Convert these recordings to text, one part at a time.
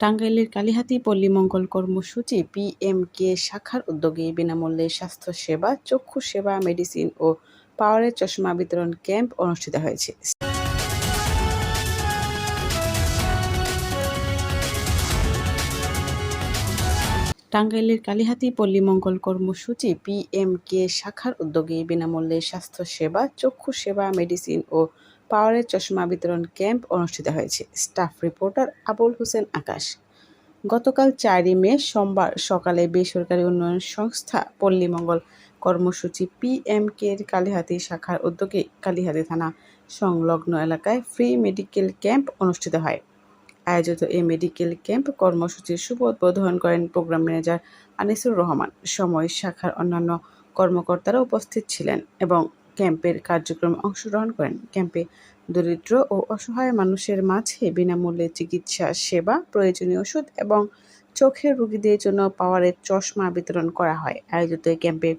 টাঙ্গাইলের কালিহাতী পল্লী মঙ্গল কর্মসূচি পিএমকে শাখার উদ্যোগে বিনামূল্যে স্বাস্থ্যসেবা, চক্ষু সেবা, মেডিসিন ও পাওয়ারের চশমা বিতরণ ক্যাম্প অনুষ্ঠিত হয়েছে। টাঙ্গাইলের কালিহাতী পল্লী মঙ্গল কর্মসূচি পিএমকে শাখার উদ্যোগে বিনামূল্যে স্বাস্থ্যসেবা, চক্ষু সেবা, মেডিসিন ও পাওয়ারের চশমা বিতরণ ক্যাম্প অনুষ্ঠিত হয়েছে। স্টাফ রিপোর্টার আবুল হোসেন আকাশ। গতকাল 4 মে সোমবার সকালে বেসরকারি উন্নয়ন সংস্থা পল্লী মঙ্গল কর্মসূচি পিএমকের কালিহাতী শাখার উদ্যোগে কালিহাতী থানা সংলগ্ন এলাকায় ফ্রি মেডিকেল ক্যাম্প অনুষ্ঠিত হয়। আয়োজিত এই মেডিকেল ক্যাম্প কর্মসূচির শুভ উদ্বোধন করেন প্রোগ্রাম ম্যানেজার আনিসুর রহমান। সময় শাখার অন্যান্য কর্মকর্তারা উপস্থিত ছিলেন এবং ক্যাম্পের কার্যক্রমে অংশগ্রহণ করেন। ক্যাম্পে দরিদ্র ও অসহায় মানুষের মাঝে বিনামূল্যে চিকিৎসা সেবা, প্রয়োজনীয় ওষুধ এবং চোখের রোগীদের জন্য পাওয়ারের চশমা বিতরণ করা হয়। আয়োজিত এই ক্যাম্পে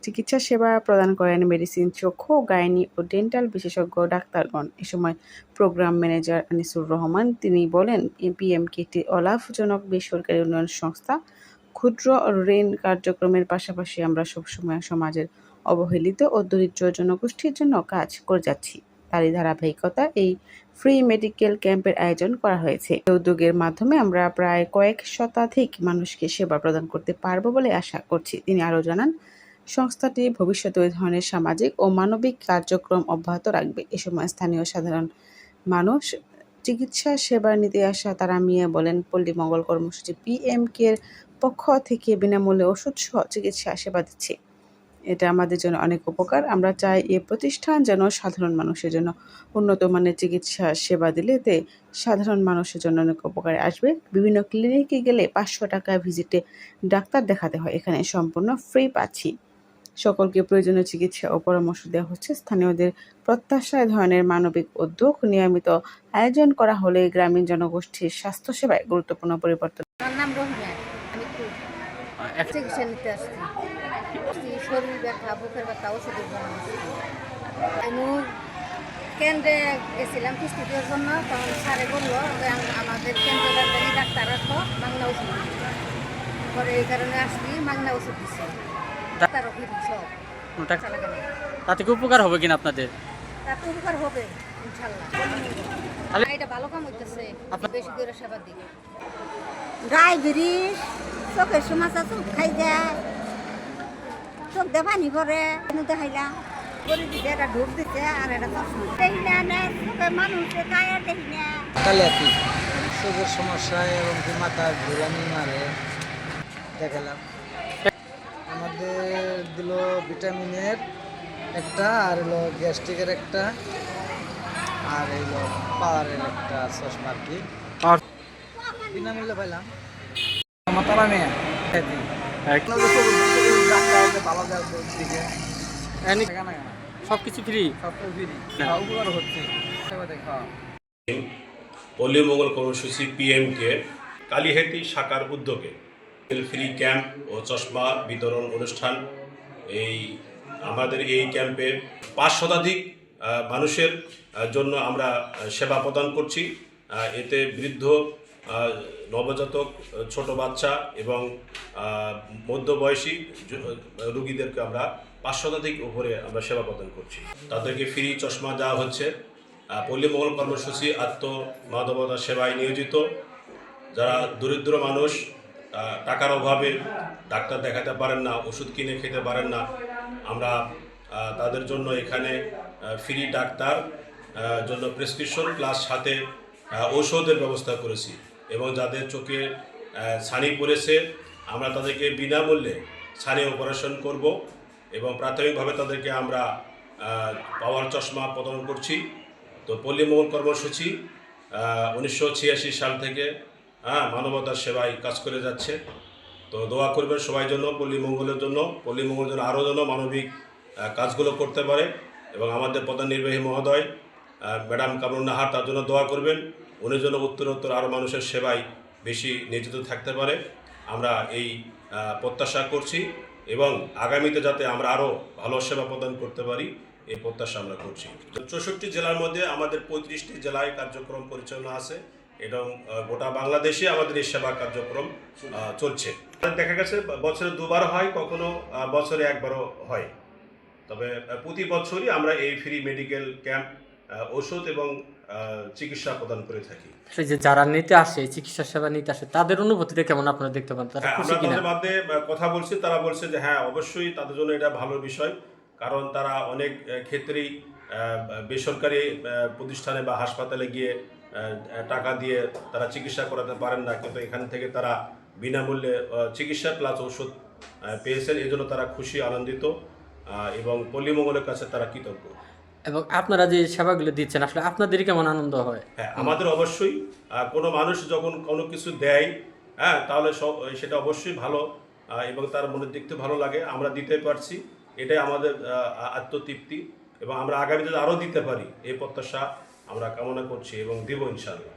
চিকিৎসা সেবা প্রদান করেন মেডিসিন, চক্ষু, গাইনি ও ডেন্টাল বিশেষজ্ঞ ডাক্তারগণ। এ সময় প্রোগ্রাম ম্যানেজার আনিসুর রহমান তিনি বলেন, পিএমকে একটি অলাভজনক বেসরকারি উন্নয়ন সংস্থা। ক্ষুদ্র ঋণ কার্যক্রমের পাশাপাশি আমরা সবসময় সমাজের অবহেলিত ও দরিদ্র জনগোষ্ঠীর জন্য কাজ করে যাচ্ছি। তারই ধারাবাহিকতা এই ফ্রি মেডিকেল ক্যাম্পের আয়োজন করা হয়েছে। এই উদ্যোগের মাধ্যমে আমরা প্রায় কয়েক শতাধিক মানুষকে সেবা প্রদান করতে পারব বলে আশা করছি। তিনি আরও জানান, সংস্থাটি ভবিষ্যতে ওই ধরনের সামাজিক ও মানবিক কার্যক্রম অব্যাহত রাখবে। এ সময় স্থানীয় সাধারণ মানুষ, চিকিৎসা সেবা নিতে আসা তারা মিয়া বলেন, পল্লী মঙ্গল কর্মসূচি পিএমকের পক্ষ থেকে বিনামূল্যে ওষুধ সহ চিকিৎসা সেবা দিচ্ছে। এটা আমাদের জন্য অনেক উপকার। আমরা চাই এই প্রতিষ্ঠান যেন সাধারণ মানুষের জন্য উন্নত মানের চিকিৎসা সেবা দিলে এতে সাধারণ মানুষের জন্য অনেক উপকারে আসবে। বিভিন্ন ক্লিনিকে গেলে 500 টাকা ভিজিটে ডাক্তার দেখাতে হয়, এখানে সম্পূর্ণ ফ্রি পাচ্ছি। সকলকে প্রয়োজনীয় চিকিৎসা ও পরামর্শ দেওয়া হচ্ছে। স্থানীয়দের প্রত্যাশা এ ধরনের মানবিক উদ্যোগ নিয়মিত আয়োজন করা হলে গ্রামীণ জনগোষ্ঠীর স্বাস্থ্যসেবায় গুরুত্বপূর্ণ পরিবর্তন। আমার নাম রহিমা। আমি চিকিৎসা নিতে আসছি। শরীর ব্যথা, বুকের ব্যথা, ওষুধের জন্য আমি কেন্দ্রে গেছিলাম কিস্তি দেওয়ার জন্য। তখন স্যারে বললো আমাদের কেন্দ্রে ডাক্তার আসবো, মাংনা ওষুধ পরে এই কারণে আসছি, মাংনা ওষুধ দিচ্ছে। ডাক্তার সব তাতে কি উপকার হবে কিনা আপনাদের? তাতে উপকার হবে ইনশাল্লাহ। এটা ভালো কাম হইতেছে, বেশি করে সেবা দিই। ডায়াবেটিস, চোখের সমস্যা, চোখ খাই যায়, চোখ দেখানি করে দেখাইলাম করে দিতে, এটা ঢোক দিতে আর এটা চোখে মানুষের গায়ে দেখি না। কালিহাতী চোখের সমস্যা এবং মাথা ঘুরানি মারে দেখালাম। আমাদের দিল ভিটামিনের একটা, আর হলো গ্যাস্ট্রিকের একটা, আর হলো পাওয়ারের একটা চশমা আর কি বিনামূল্যে পাইলাম। আমার তারা মেয়ে সবকিছু ফ্রি, উপকার হচ্ছে। পল্লী মঙ্গল কর্মসূচি পিএমকে কালিহাতী শাখার উদ্যোগে ফ্রি ক্যাম্প ও চশমা বিতরণ অনুষ্ঠান। আমাদের এই ক্যাম্পে 5 শতাধিক মানুষের জন্য আমরা সেবা প্রদান করছি। এতে বৃদ্ধ, নবজাতক, ছোট বাচ্চা এবং মধ্যবয়সী রোগীদেরকে আমরা 5 শতাধিক উপরে আমরা সেবা প্রদান করছি। তাদেরকে ফ্রি চশমা দেওয়া হচ্ছে। পল্লী মঙ্গল কর্মসূচি আত্মমানবতা সেবায় নিয়োজিত। যারা দরিদ্র মানুষ, টাকার অভাবে ডাক্তার দেখাতে পারেন না, ওষুধ কিনে খেতে পারেন না, আমরা তাদের জন্য এখানে ফ্রি ডাক্তার জন্য প্রেসক্রিপশন প্লাস সাথে ঔষধের ব্যবস্থা করেছি। এবং যাদের চোখে ছানি পড়েছে আমরা তাদেরকে বিনামূল্যে ছানি অপারেশন করব এবং প্রাথমিকভাবে তাদেরকে আমরা পাওয়ার চশমা প্রদান করছি। তো পল্লী মঙ্গল কর্মসূচি 1986 সাল থেকে মানবতার সেবায় কাজ করে যাচ্ছে। তো দোয়া করবেন সবাই জন্য, পল্লী মঙ্গলের জন্য আরও যেন মানবিক কাজগুলো করতে পারে। এবং আমাদের প্রধান নির্বাহী মহোদয় ম্যাডাম কামরুন নাহার, তার জন্য দোয়া করবেন, উনি যেন উত্তরোত্তর আরও মানুষের সেবায় বেশি নিয়োজিত থাকতে পারে। আমরা এই প্রত্যাশা করছি এবং আগামীতে যাতে আমরা আরও ভালো সেবা প্রদান করতে পারি এই প্রত্যাশা আমরা করছি। 64 জেলার মধ্যে আমাদের 35টি জেলায় কার্যক্রম পরিচালনা আছে এবং গোটা বাংলাদেশে আমাদের এই সেবা কার্যক্রম চলছে। দেখা গেছে বছরে দুবার হয়, কখনো বছরে একবারও হয়। তবে প্রতি বছরই আমরা এই ফ্রি মেডিকেল ক্যাম্প, ওষুধ এবং চিকিৎসা প্রদান করে থাকি। সেই যে যারা নিতে আসে, চিকিৎসা সেবা নিতে আসে, তাদের অনুভূতিটা কেমন আপনারা দেখতে পান? তারা হ্যাঁ, খুশি আমরা কিনা? তাদের মধ্যে কথা বলছি, তারা বলছে যে হ্যাঁ, অবশ্যই তাদের জন্য এটা ভালো বিষয়, কারণ তারা অনেক ক্ষেত্রেই বেসরকারি প্রতিষ্ঠানে বা হাসপাতালে গিয়ে টাকা দিয়ে তারা চিকিৎসা করাতে পারেন না, কিন্তু এখান থেকে তারা বিনামূল্যে চিকিৎসা প্লাস ওষুধ পেয়েছেন। এই জন্য তারা খুশি, আনন্দিত এবং পল্লী মঙ্গলের কাছে তারা কৃতজ্ঞ। এবং আপনারা যে সেবাগুলো দিচ্ছেন, আসলে আপনাদেরই কেমন আনন্দ হয়? হ্যাঁ, আমাদের অবশ্যই কোনো মানুষ যখন কোনো কিছু দেয়, হ্যাঁ, তাহলে সেটা অবশ্যই ভালো এবং তার মনের দিক থেকে ভালো লাগে। আমরা দিতে পারছি, এটাই আমাদের আত্মতৃপ্তি, এবং আমরা আগামীতে আরও দিতে পারি এই প্রত্যাশা আমরা কামনা করছি এবং দিব ইনশাআল্লাহ।